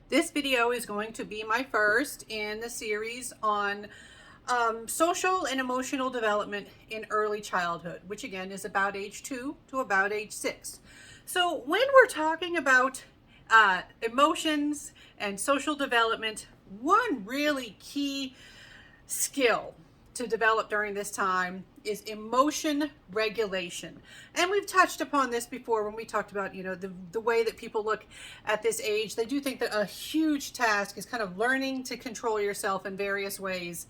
This video is going to be my first in the series on social and emotional development in early childhood, which again is about age 2 to about age 6. So when we're talking about emotions and social development, one really key skill to develop during this time is emotion regulation. And we've touched upon this before when we talked about, the way that people look at this age. They do think that a huge task is kind of learning to control yourself in various ways.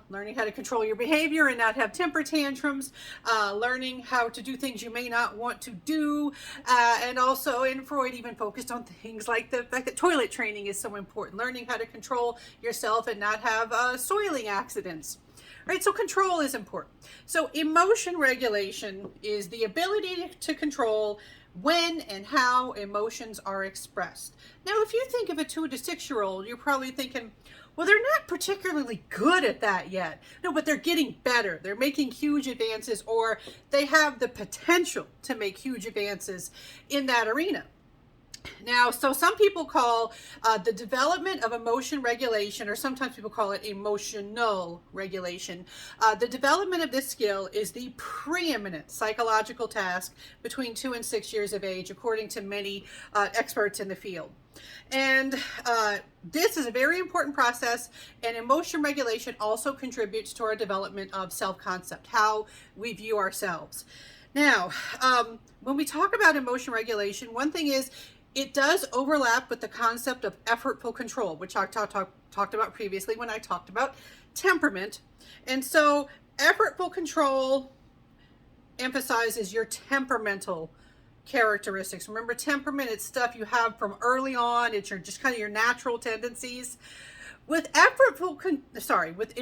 Learning how to control your behavior and not have temper tantrums, learning how to do things you may not want to do, and also, and Freud even focused on things like the fact that toilet training is so important, learning how to control yourself and not have soiling accidents. Right, so control is important. So emotion regulation is the ability to control when and how emotions are expressed. Now, if you think of a 2 to 6-year-old, you're probably thinking, well, they're not particularly good at that yet. No, but they're getting better. They're making huge advances, or they have the potential to make huge advances in that arena. Now, so some people call the development of emotion regulation, or sometimes people call it emotional regulation. The development of this skill is the preeminent psychological task between 2 and 6 years of age, according to many experts in the field. And this is a very important process, and emotion regulation also contributes to our development of self-concept, how we view ourselves. Now, when we talk about emotion regulation, one thing is, it does overlap with the concept of effortful control, which I talked about previously when I talked about temperament. And so effortful control emphasizes your temperamental characteristics. Remember, temperament, it's stuff you have from early on. It's just kind of your natural tendencies. With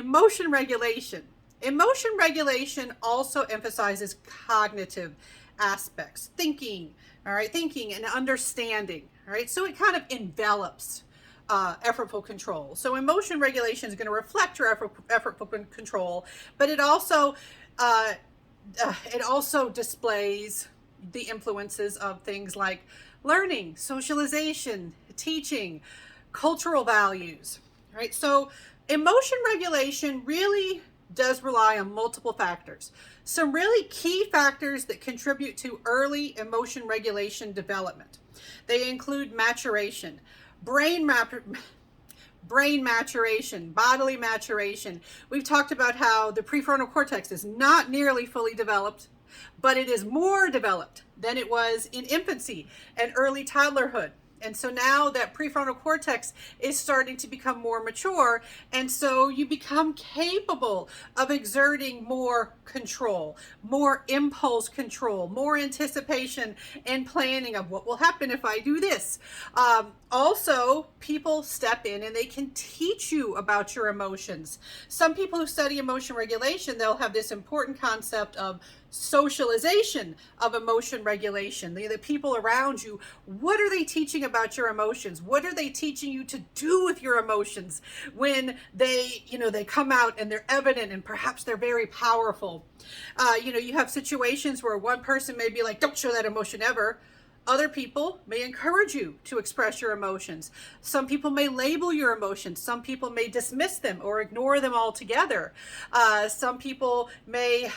emotion regulation also emphasizes cognitive aspects, thinking and understanding, all right? So it kind of envelops effortful control. So emotion regulation is going to reflect your effortful control, but it also displays the influences of things like learning, socialization, teaching, cultural values, right? So emotion regulation really does rely on multiple factors. Some really key factors that contribute to early emotion regulation development. They include maturation, brain maturation, bodily maturation. We've talked about how the prefrontal cortex is not nearly fully developed, but it is more developed than it was in infancy and early toddlerhood. And so now that prefrontal cortex is starting to become more mature, and so you become capable of exerting more control, more impulse control, more anticipation and planning of what will happen if I do this. Also, people step in and they can teach you about your emotions. Some people who study emotion regulation, they'll have this important concept of socialization of emotion regulation. The people around you, what are they teaching about your emotions? What are they teaching you to do with your emotions when they come out and they're evident and perhaps they're very powerful? You have situations where one person may be like, don't show that emotion ever. Other people may encourage you to express your emotions. Some people may label your emotions. Some people may dismiss them or ignore them altogether. Some people may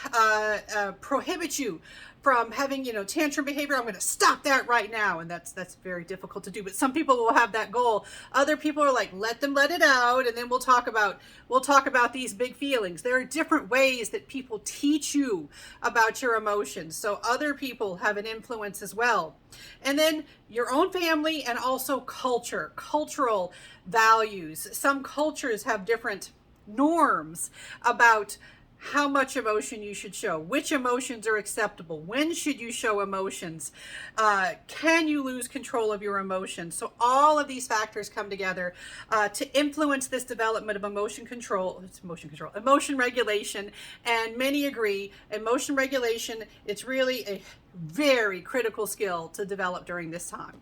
prohibit you from having, tantrum behavior. I'm going to stop that right now. And that's very difficult to do. But some people will have that goal. Other people are like, let it out. And then we'll talk about these big feelings. There are different ways that people teach you about your emotions. So other people have an influence as well. And then your own family and also cultural values. Some cultures have different norms about how much emotion you should show, which emotions are acceptable, when should you show emotions, can you lose control of your emotions? So all of these factors come together to influence this development of emotion regulation, and many agree emotion regulation, it's really a very critical skill to develop during this time.